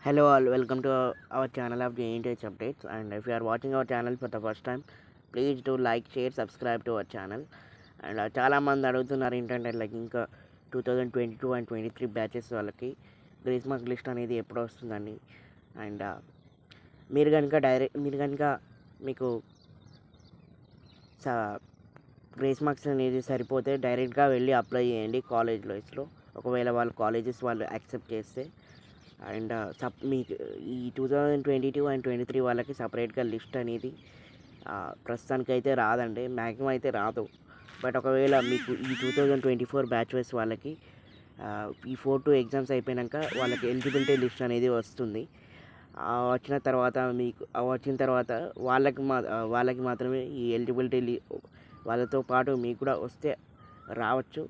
Hello all, welcome to our channel of JNTH updates. And if you are watching our channel for the first time, please do like, share, subscribe to our channel. And చాలా మంది అడుగుతున్నారు ఏంటంటే like ఇంకా 2022 and 23 batches వాళ్ళకి grace mark list అనేది ఎప్పుడు వస్తుందండి. And మీరు కనుక మీకు గ్రేస్ మార్క్స్ అనేది సరిపోతే డైరెక్ట్గా వెళ్ళి అప్లై చేయండి కాలేజ్లో. ఒకవేళ వాళ్ళ కాలేజెస్ వాళ్ళు యాక్సెప్ట్ చేస్తే. అండ్ మీకు ఈ 2022 అండ్ 23 వాళ్ళకి సపరేట్గా లిస్ట్ అనేది ప్రస్తుతానికైతే రాదండి, మ్యాక్సిమం అయితే రాదు. బట్ ఒకవేళ మీకు ఈ 2024 బ్యాచెస్ వాళ్ళకి ఈ 4-2 ఎగ్జామ్స్ అయిపోయాక వాళ్ళకి ఎలిజిబిలిటీ లిస్ట్ అనేది వస్తుంది. వచ్చిన తర్వాత వాళ్ళకి మాత్రమే ఈ ఎలిజిబిలిటీ వాళ్ళతో పాటు మీకు కూడా వస్తే రావచ్చు.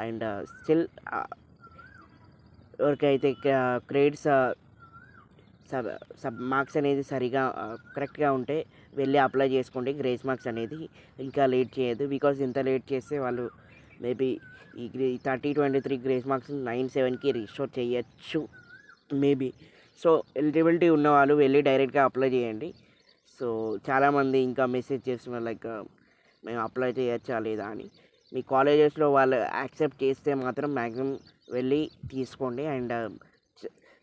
అండ్ స్టిల్ ఎవరికైతే క్రెడిట్స్ సబ్ మార్క్స్ అనేది సరిగా కరెక్ట్గా ఉంటే వెళ్ళి అప్లై చేసుకోండి గ్రేస్ మార్క్స్ అనేది. ఇంకా లేట్ చేయొద్దు, బికాజ్ ఇంత లేట్ చేస్తే వాళ్ళు మేబీ ఈ 30-23 గ్రేస్ మార్క్స్ 9-7కి రిస్టోర్ చేయొచ్చు మేబీ. సో ఎలిజిబిలిటీ ఉన్న వాళ్ళు వెళ్ళి డైరెక్ట్గా అప్లై చేయండి. సో చాలామంది ఇంకా మెసేజ్ చేస్తున్నారు లైక్ మేము అప్లై చేయొచ్చా లేదా అని. మీ కాలేజెస్లో వాళ్ళు యాక్సెప్ట్ చేస్తే మాత్రం మ్యాక్సిమం వెళ్ళి తీసుకోండి. అండ్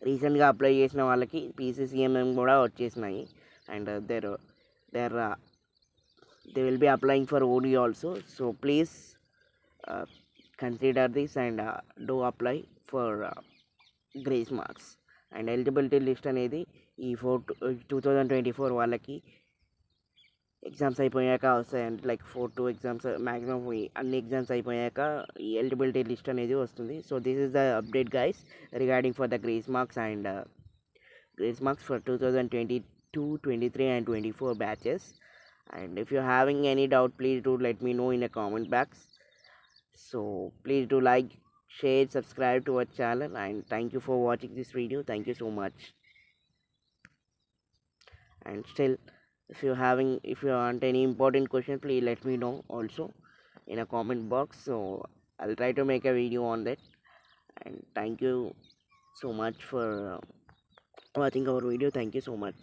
రీసెంట్గా అప్లై చేసిన వాళ్ళకి PCCMM కూడా వచ్చేసినాయి. And they will be applying for OD also. So please consider this and do apply for grace marks. And eligibility list అనేది ఈ 2024 వాళ్ళకి ఎగ్జామ్స్ అయిపోయాక వస్తాయండి. లైక్ 4-2 ఎగ్జామ్స్ మ్యాక్సిమం అన్ని ఎగ్జామ్స్ అయిపోయాక ఈ ఎలిజిబిలిటీ లిస్ట్ అనేది వస్తుంది. So this is the update guys regarding for the grace marks and grace marks for 2022, 23 and 24 batches. And if you're having any doubt, please do let me know in the comment box. So please do like, share, subscribe to our channel, and thank you for watching this video. Thank you so much. And still, if you want any important question, please let me know also in a comment box. So I'll try to make a video on that. And thank you so much for watching our video. Thank you so much.